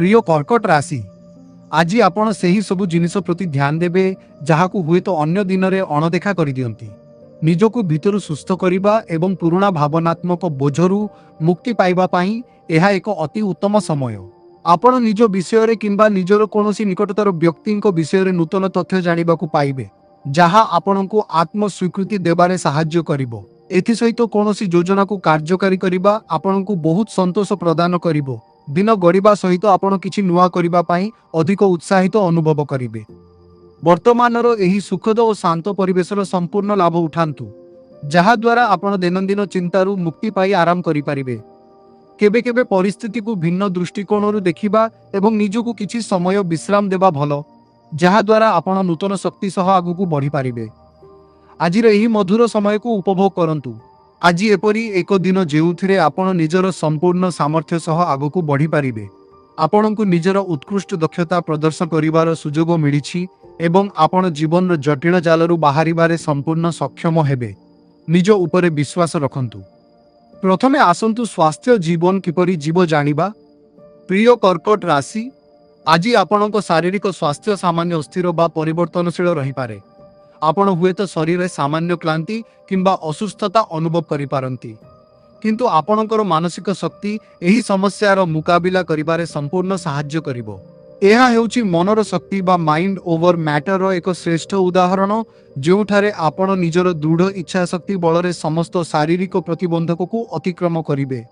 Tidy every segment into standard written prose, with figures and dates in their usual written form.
प्रिय कर्कट राशि आज आपण सही सबु जिनिस प्रति ध्यान देबे जहाकु हुए तो अन्य दिन में अणदेखा कर दियंती। निजकु भितर सुस्थ करबा एवं पुराना भावनात्मक बोझरू मुक्ति पाइबा पाई यह एक अति उत्तम समय। आपण निज विषय किंबा निजर कोनोसी निकटतर व्यक्ति विषय नूतन तथ्य जानिबाकु पाइबे जहा आपणको आत्म स्वीकृति देबारे साहाय्य करिवो। एथि सहित कोनोसी योजना को कार्यकारी करिबा आपणको बहुत संतोष प्रदान करिवो। दिन गड़िबा सहित आपण किछि नुआ करिबा पाई अधिक उत्साहित अनुभव करिवे। वर्तमानर एही सुखद और शांत परिवेशर संपूर्ण लाभ उठांतु जहा द्वारा आपण दैनंदिन चिंतारू मुक्ति पाई आराम करि परिबे। केबे केबे परिस्थिति को भिन्न दृष्टिकोणरू देखिबा एवं निजको किछि समय विश्राम देबा भलो जहा द्वारा आपण नूतन शक्ति सह आगुकु बढ़ी पारिबे। आजिर एही मधुर समय को उपभोग करंतु। आज एपरी एक दिन जेउथिरे आपण निजर संपूर्ण सामर्थ्य सह आगुकु बढ़ी पारिबे। आपणको निजर उत्कृष्ट दक्षता प्रदर्शन करिवार सुजोग मिलिछि एवं आपण जीवन जटिल जालरू बाहरिबारे संपूर्ण सक्षम हेबे। निज उपरे विश्वास रखंतु। प्रथमे आसंतु स्वास्थ्य जीवन किपरि जीव जानिबा। प्रिय कर्कट राशि आज आपणको शारीरिक स्वास्थ्य सामान्य स्थिर बा परिवर्तनशील रही पारे। आपण हुए तो शरीर सामान्य क्लांति किंबा असुस्थता अनुभव करि पारंती, किंतु आपणकर मानसिक शक्ति एही समस्यार मुकाबिला करिबारे संपूर्ण साहाय्य करिवो। एहा हेउची मनर शक्ति बा माइंड ओवर मैटर एक श्रेष्ठ उदाहरण जोठारे आपण निजर दृढ़ इच्छा शक्ति बलरे समस्त शारीरिक प्रतिबंधक को अतिक्रम करिवे।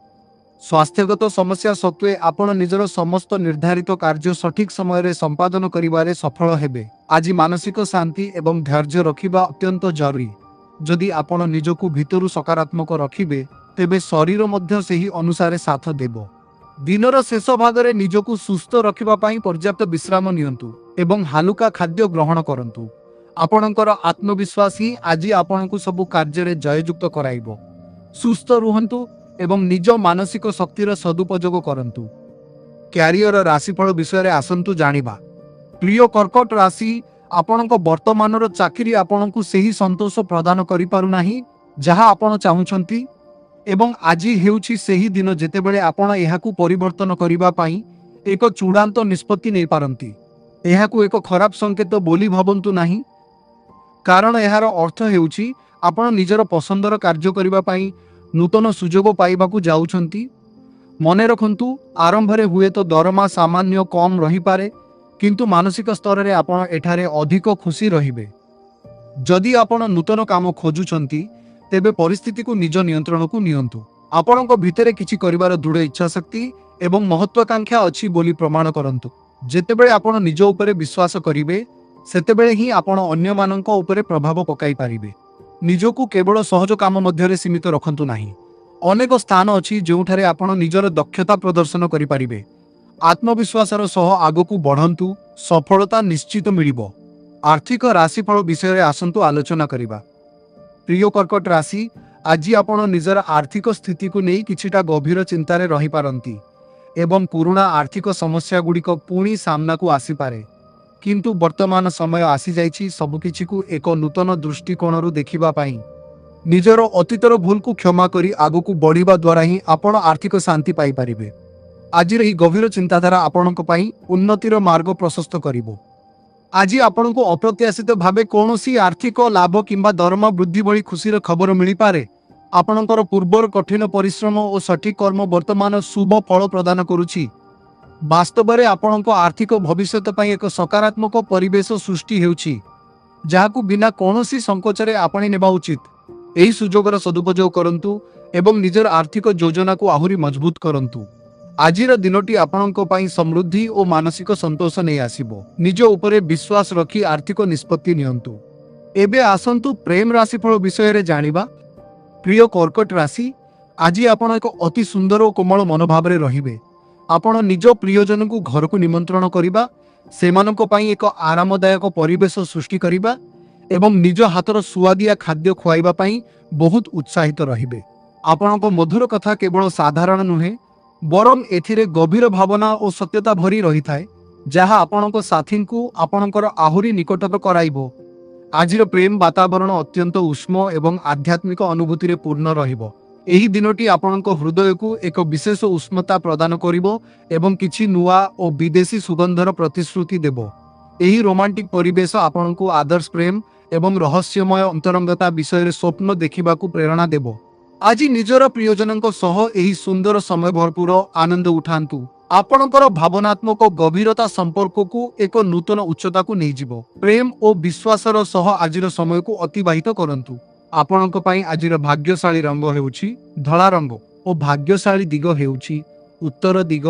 स्वास्थ्यगत समस्या सत्वे आपण निजर समस्त निर्धारित कार्य सठिक समय रे संपादन करिबारे सफल हेबे। आज मानसिक शांति एवं धैर्य रखिबा अत्यंत जरूरी। जदि आपण निजकु भितरु सकारात्मक रखिबे तेबे शरीर मध्य सेही अनुसार साथ देबो। दिनर शेष भागरे निजकु सुस्थ रखिबा पाई पर्याप्त विश्राम नियंतु एवं हालुका खाद्य ग्रहण करंतु। आपणकर आत्मविश्वास ही आज आपणकु सबु कार्य रे जययुक्त कराइबो। सुस्थ रुहंतु एवं निज मानसिक शक्तिर सदुपयोग करंतु। क्यारियर राशिफल विषय रे आसंतु जानिबा। प्रिय कर्कट राशि आपणक वर्तमानर चाकरी आपणकु सेही संतोष प्रदान करि पारु नाही जहा आपण चाहुछंती एवं आज हेउछि सेही दिन जेतेबेले आपण एहाकु परिवर्तन करिबा पाई एक चूड़ांत निष्पत्ति नै पारंती। एहाकु एक खराब संकेत बोली भाबंतु नाही, कारण एहार अर्थ हेउछि आपण निजर पसंदर कार्य करिबा पाई नूतन सुजोग पाइबाकु जाउछंती। मने रखंतु आरंभरे हुए तो दरमा सामान्य कम रही पारे, किंतु मानसिक स्तर रे आपण एठारे अधिक खुशी रहिबे। जदि आपण नूतन काम खोजुछंती तेबे परिस्थिति को निज नियंत्रण को नियंतु। आपणक भितरे किछि करिवार दृढ़ इच्छा शक्ति एवं महत्वाकांक्षा अछि बोली प्रमाण करंतु। जेतेबेले आपण निज उपरे विश्वास करिवे सेतेबेले ही आपण अन्य मानक उपरे प्रभाव पकाई पारिबे। निजकु केवल सहज काम मध्यरे सीमित रखंतु नाही। अनेक स्थान अछि जोठारे आपण निजर दक्षता प्रदर्शन करि पारिबे। आत्मविश्वासर सह आगकु बढ़ंतु, सफलता निश्चित मिलिबो। आर्थिक राशिफल विषय रे आसंतु आलोचना करिबा। प्रिय कर्कट राशि आज आपण निजर आर्थिक स्थिति को नहीं किछिटा गभीर चिंतारे रही पारंती एवं पुराना आर्थिक समस्या गुड़िक पुणी सामना को आसी पारे, किंतु वर्तमान समय आसी जाइछि सबकिछि को एक नूतन दृष्टिकोणरू देखिबा पाई। निजर अतीतर भूल को क्षमा करी आगकु बढ़िबा द्वारा ही आपण आर्थिक शांति पाई पारिबे। आज रही गभीर चिंताधारा आपणक पाई उन्नतिर मार्ग प्रशस्त करिवो। आज आपण को अप्रत्याशित भावे कौनसी आर्थिक लाभ किंबा दरमा वृद्धि भली खुशीर खबर मिली पारे। आपणकर पूर्वर कठिन परिश्रम और सठिक कर्म वर्तमान शुभ फल प्रदान करुछि। वास्तव में आपणक आर्थिक भविष्यत पई एक सकारात्मक परिवेश सृष्टि हेउछि जहाकु बिना कौनसी संकोचरे आपणी नेबा उचित। एही सुजोगर सदुपयोग करंतु एवं निजर आर्थिक योजना को आहुरी मजबूत करंतु। आजिर दिनटी आपणक पई समृद्धि और मानसिक संतोष नहीं आसिबो। निज उपरे विश्वास रखी आर्थिक निष्पत्ति नियंतु। एबे आसंतु प्रेम राशिफल विषय रे जानिबा। प्रिय कर्कट राशि आज आपण एक अति सुंदर और कोमल मनोभाव रे रहिबे। आपण निज प्रियजन को घर को निमंत्रण करिबा, सेमानक पई एक आरामदायक परिवेश सृष्टि करिबा एवं निज हाथर सुआदिया खाद्य खुआइबा पई बहुत उत्साहित रहिबे। आपणक मधुर कथा केवल साधारण नुहे बरम एथिरे गभीर भावना और सत्यता भरी रही थाए जहा आपणक साथी को आपणकर आहुरी निकटतर कराइबो। आजिर प्रेम वातावरण अत्यंत उष्म एवं आध्यात्मिक अनुभूति रे पूर्ण रहिबो। ଏହି ଦିନଟି ଆପଣଙ୍କ ହୃଦୟକୁ ଏକ ବିଶେଷ ଉଷ୍ମତା ପ୍ରଦାନ କରିବ ଏବଂ କିଛି ନୂଆ ଓ ବିଦେଶୀ ସୁଗନ୍ଧର ପ୍ରତିଶ୍ରୁତି ଦେବ। ଏହି ରୋମାଣ୍ଟିକ୍ ପରିବେଶ ଆପଣଙ୍କୁ ଆଦର୍ଶ ପ୍ରେମ ଏବଂ ରହସ୍ୟମୟ ଅନ୍ତରଙ୍ଗତା ବିଷୟରେ ସ୍ୱପ୍ନ ଦେଖିବାକୁ ପ୍ରେରଣା ଦେବ। ଆଜି ନିଜର ପ୍ରିୟଜନଙ୍କ ସହ ଏହି ସୁନ୍ଦର ସମୟ ଭରପୁର ଆନନ୍ଦ ଉଠାନ୍ତୁ। ଆପଣଙ୍କର ଭାବନାତ୍ମକ ଗଭୀରତା ସମ୍ପର୍କକୁ ଏକ ନୂତନ ଉଚ୍ଚତାକୁ ନେଇଯିବ। ପ୍ରେମ ଓ ବିଶ୍ୱାସର ସହ ଆଜିର ସମୟକୁ ଅତିବାହିତ କରନ୍ତୁ। ଆପଣଙ୍କ ପାଇଁ ଆଜିର ଭାଗ୍ୟଶାଳୀ ରଙ୍ଗ ହେଉଛି ଧଳା ରଙ୍ଗ ଓ ଭାଗ୍ୟଶାଳୀ ଦିଗ ହେଉଛି ଉତ୍ତର ଦିଗ